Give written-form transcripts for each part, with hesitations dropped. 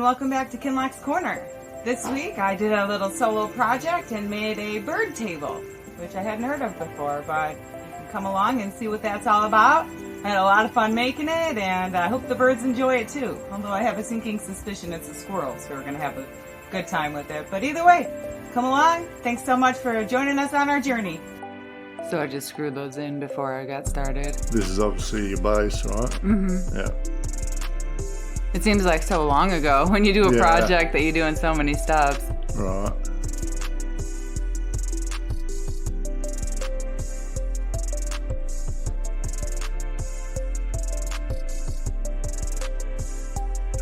welcome back to Kinlock's Corner. This week I did a little solo project and made a bird table, which I hadn't heard of before, but you can come along and see what that's all about. I had a lot of fun making it, and I hope the birds enjoy it too, although I have a sinking suspicion it's the squirrels who are going to have a good time with it. But either way, come along. Thanks so much for joining us on our journey. So I just screwed those in before I got started. This is obviously your base, right? Mm-hmm. Yeah. It seems like so long ago when you do a project that you do in so many steps. Right.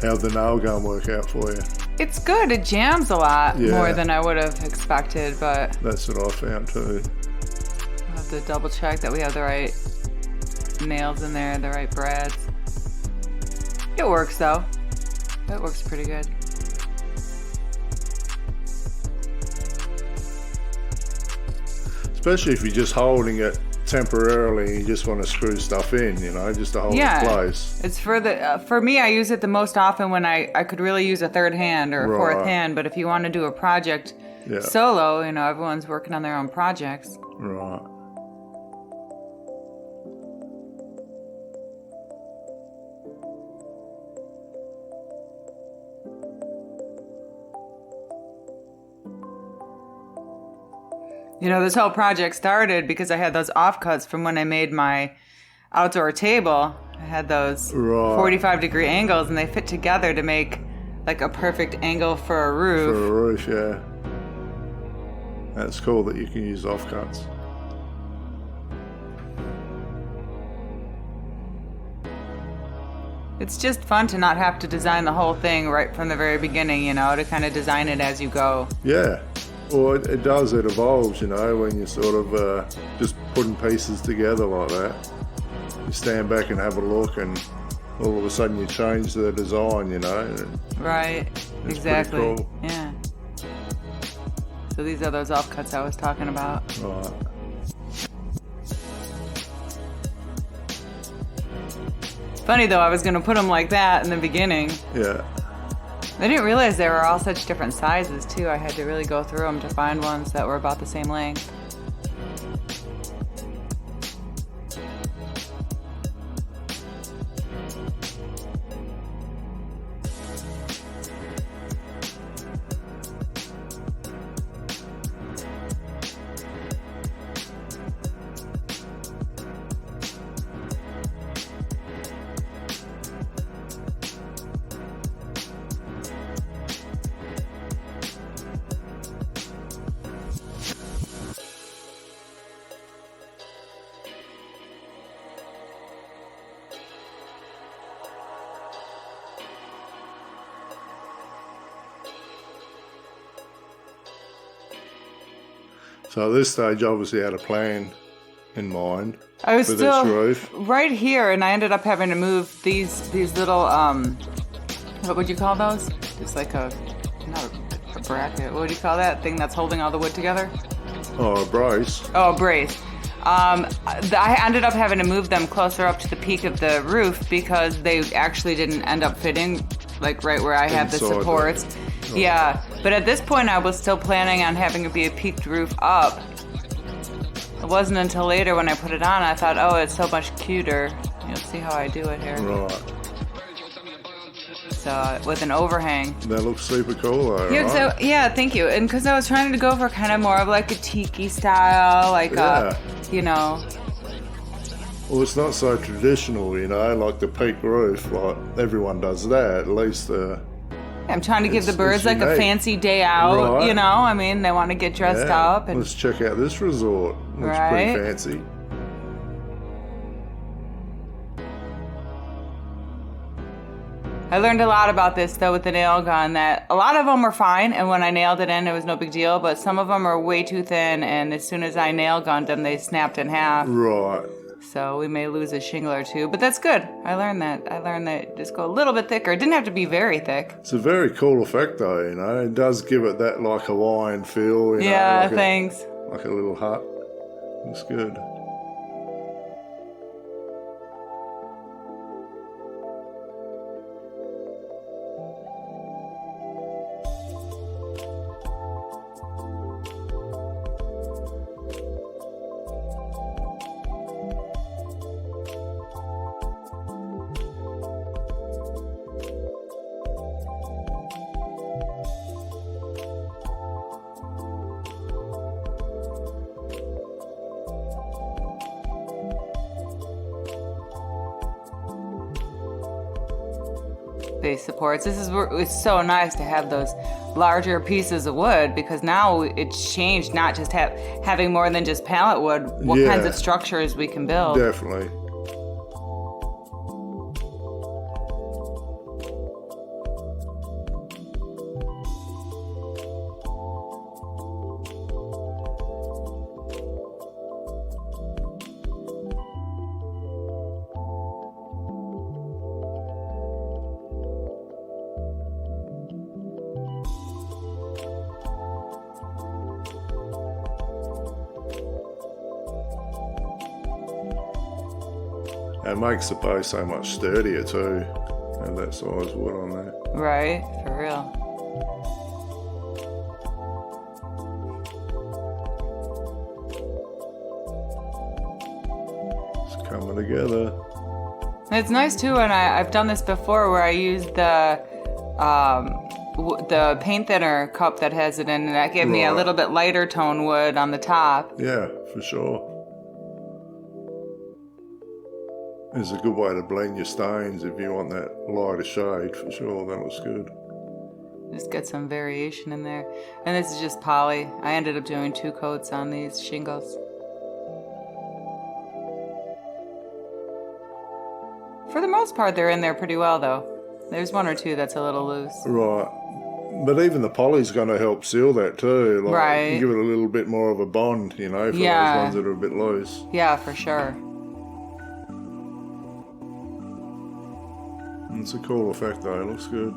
How'd the nail gun work out for you? It's good. It jams a lot more than I would have expected, but... That's what I found too. I'll have to double check that we have the right nails in there, the right brads. It works though. It works pretty good. Especially if you're just holding it temporarily and you just want to screw stuff in, you know, just to hold it in place. It's for me, I use it the most often when I could really use a third hand or a fourth hand, but if you want to do a project solo, you know, everyone's working on their own projects. Right. You know, this whole project started because I had those offcuts from when I made my outdoor table. I had those 45-degree angles, and they fit together to make like a perfect angle for a roof. For a roof, yeah. That's cool that you can use offcuts. It's just fun to not have to design the whole thing right from the very beginning, you know, to kind of design it as you go. Yeah. Well, it does, it evolves, you know, when you're sort of just putting pieces together like that. You stand back and have a look, and all of a sudden you change the design, you know. Right, exactly. Pretty cool. Yeah. So these are those offcuts I was talking about. Right. Funny though, I was going to put them like that in the beginning. Yeah. I didn't realize they were all such different sizes too. I had to really go through them to find ones that were about the same length. So at this stage, obviously, you had a plan in mind. I was for still this roof. right here, and I ended up having to move these little what would you call those? Just like not a bracket. What would you call that thing that's holding all the wood together? Oh, a brace. Oh, a brace. I ended up having to move them closer up to the peak of the roof because they actually didn't end up fitting like right where I have the supports. Yeah, but at this point I was still planning on having it be a peaked roof up. It wasn't until later when I put it on I thought, oh, it's so much cuter. You'll see how I do it here. Right. So with an overhang. That looks super cool though, Yeah, right? so, yeah, thank you. And because I was trying to go for kind of more of like a tiki style, like you know. Well, it's not so traditional, you know, like the peak roof. Like everyone does that. At least I'm trying to give the birds like a fancy day out, you know. I mean, they want to get dressed up. And let's check out this resort. Looks pretty fancy. I learned a lot about this though with the nail gun, that a lot of them were fine, and when I nailed it in, it was no big deal, but some of them are way too thin, and as soon as I nail gunned them, they snapped in half. Right. So we may lose a shingle or two, but that's good. I learned that just go a little bit thicker. It didn't have to be very thick. It's a very cool effect though, you know. It does give it that like Hawaiian feel, you know. Yeah, like thanks. Like a little hut. Looks good. base supports. This is where it's so nice to have those larger pieces of wood, because now it's changed, not just having more than just pallet wood, what kinds of structures we can build. Definitely. It makes the base so much sturdier too, have that size wood on there. Right, for real. It's coming together. It's nice too, and I've done this before where I use the paint thinner cup that has it in, and that gave me a little bit lighter tone wood on the top. Yeah, for sure. It's a good way to blend your stains if you want that lighter shade, for sure. That looks good. Just get some variation in there. And this is just poly. I ended up doing 2 coats on these shingles. For the most part, they're in there pretty well, though. There's 1 or 2 that's a little loose. Right. But even the poly's going to help seal that too. Like, right. Give it a little bit more of a bond, you know, for those ones that are a bit loose. Yeah, for sure. It's a cool effect though, it looks good.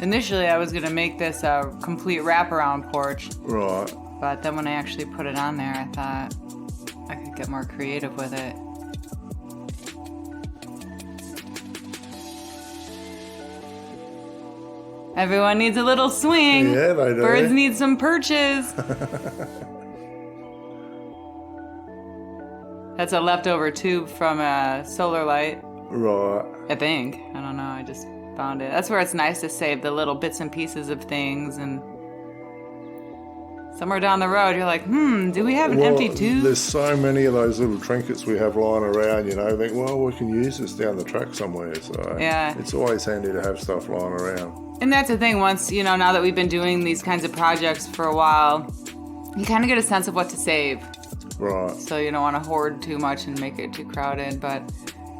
Initially I was going to make this a complete wraparound porch. Right. But then when I actually put it on there, I thought I could get more creative with it. Everyone needs a little swing. Yeah, they do. Birds need some perches. That's a leftover tube from a solar light. Right. I think. I don't know. I just found it. That's where it's nice to save the little bits and pieces of things, and somewhere down the road you're like, do we have an empty tube? There's so many of those little trinkets we have lying around, you know. I think, well, we can use this down the track somewhere. So yeah, it's always handy to have stuff lying around. And that's the thing, once, you know, now that we've been doing these kinds of projects for a while, you kind of get a sense of what to save. Right. So you don't want to hoard too much and make it too crowded. But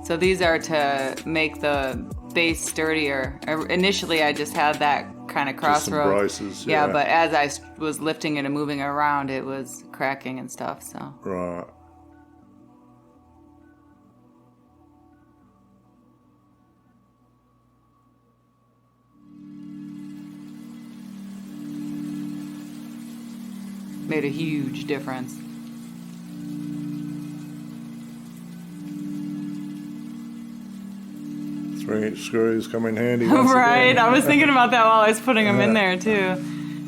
so these are to make the base sturdier. Initially, I just had that kind of crossroad. Braces, yeah, but as I was lifting it and moving it around, it was cracking and stuff. So. Right. Made a huge difference. 3-inch screws come in handy. Right, again. I was thinking about that while I was putting them in there too.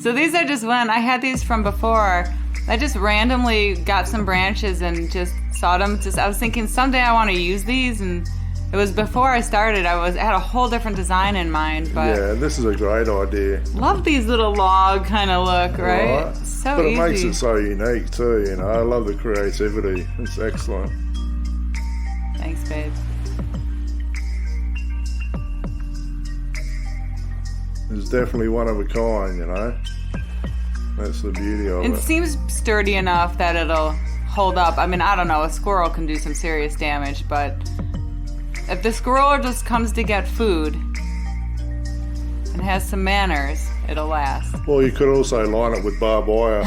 So these I just went, I had these from before. I just randomly got some branches and just sawed them. I was thinking someday I want to use these, and it was before I started. I had a whole different design in mind, but yeah, this is a great idea. Love these little log kind of look, right? So but it easy. makes it so unique too, you know. I love the creativity. It's excellent. Thanks, babe. It's definitely one of a kind, you know. That's the beauty of It it. seems sturdy enough that it'll hold up. I mean, I don't know, a squirrel can do some serious damage, but if the squirrel just comes to get food and has some manners, it'll last. Well, you could also line it with barbed wire.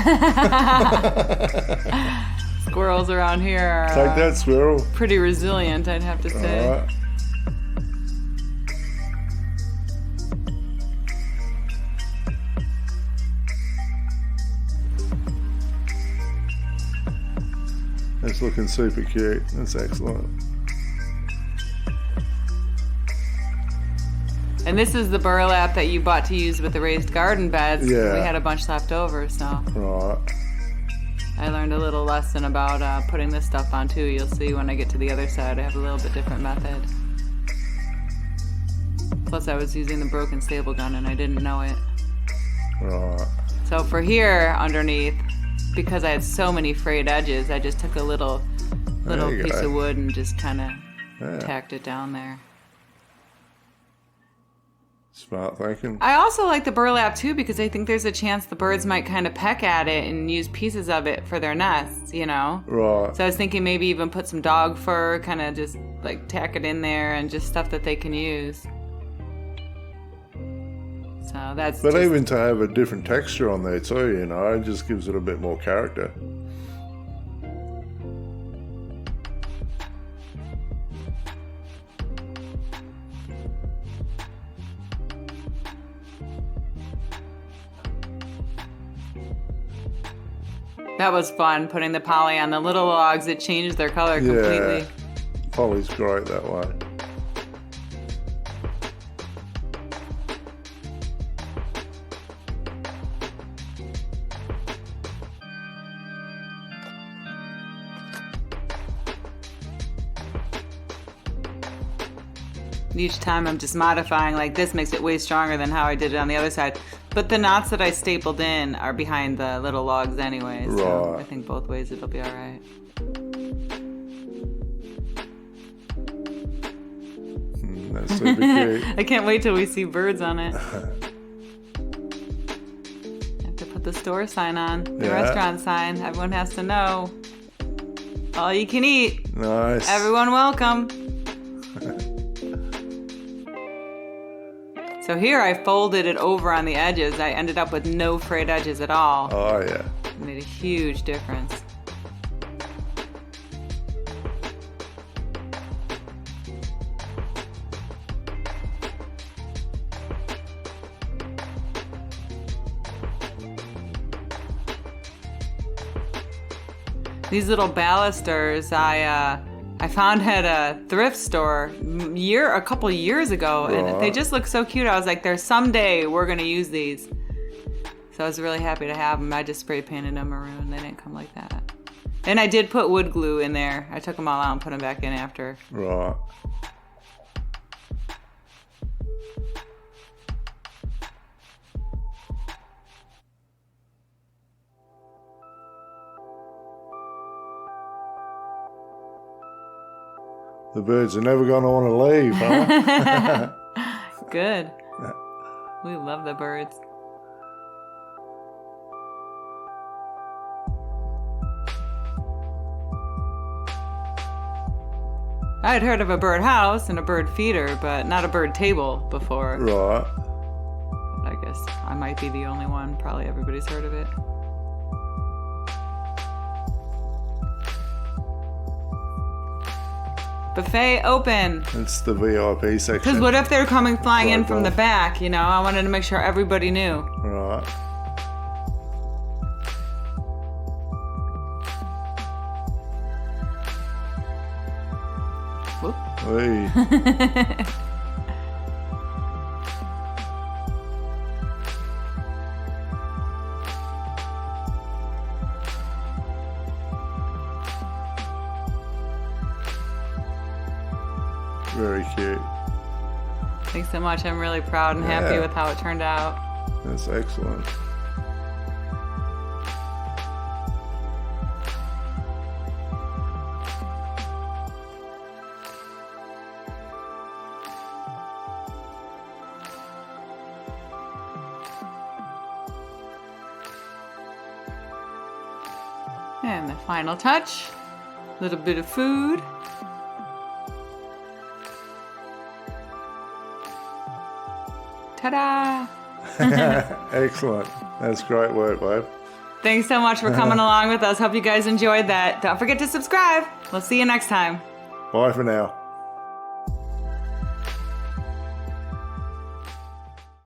Squirrels around here are Take that, squirrel. pretty resilient, I'd have to say. All right. That's looking super cute. That's excellent. And this is the burlap that you bought to use with the raised garden beds. Yeah. We had a bunch left over, so Right. I learned a little lesson about putting this stuff on too. You'll see when I get to the other side, I have a little bit different method. Plus I was using the broken staple gun and I didn't know it. Right. So for here underneath, because I had so many frayed edges, I just took a little piece of wood and just kind of tacked it down there. Smart thinking. I also like the burlap too because I think there's a chance the birds might kind of peck at it and use pieces of it for their nests, you know? Right. So I was thinking maybe even put some dog fur, kind of just like tack it in there and just stuff that they can use. So that's But even to have a different texture on there too, you know, it just gives it a bit more character. That was fun, putting the poly on the little logs. It changed their color completely. Yeah, poly's great that way. Each time I'm just modifying, like this makes it way stronger than how I did it on the other side. But the knots that I stapled in are behind the little logs anyway, so Right. I think both ways it'll be all right. That's super cute. I can't wait till we see birds on it. I have to put the store sign on, the Yeah. restaurant sign. Everyone has to know. All you can eat. Nice. Everyone welcome. So here I folded it over on the edges. I ended up with no frayed edges at all. Oh yeah. It made a huge difference. These little balusters I found at a thrift store a couple years ago, and they just look so cute. I was like, "There's someday we're gonna use these." So I was really happy to have them. I just spray painted them maroon. They didn't come like that. And I did put wood glue in there. I took them all out and put them back in after. Right. The birds are never going to want to leave, huh? Good. We love the birds. I had heard of a bird house and a bird feeder, but not a bird table before. Right. I guess I might be the only one. Probably everybody's heard of it. Buffet open. It's the VIP section. Because what if they're coming flying in Right from the off. back, you know? I wanted to make sure everybody knew. Right. Whoop. Hey. Very cute. Thanks so much. I'm really proud and happy Yeah. with how it turned out. That's excellent. And the final touch. A little bit of food. Ta-da! Excellent. That's great work, babe. Thanks so much for coming along with us. Hope you guys enjoyed that. Don't forget to subscribe. We'll see you next time. Bye for now.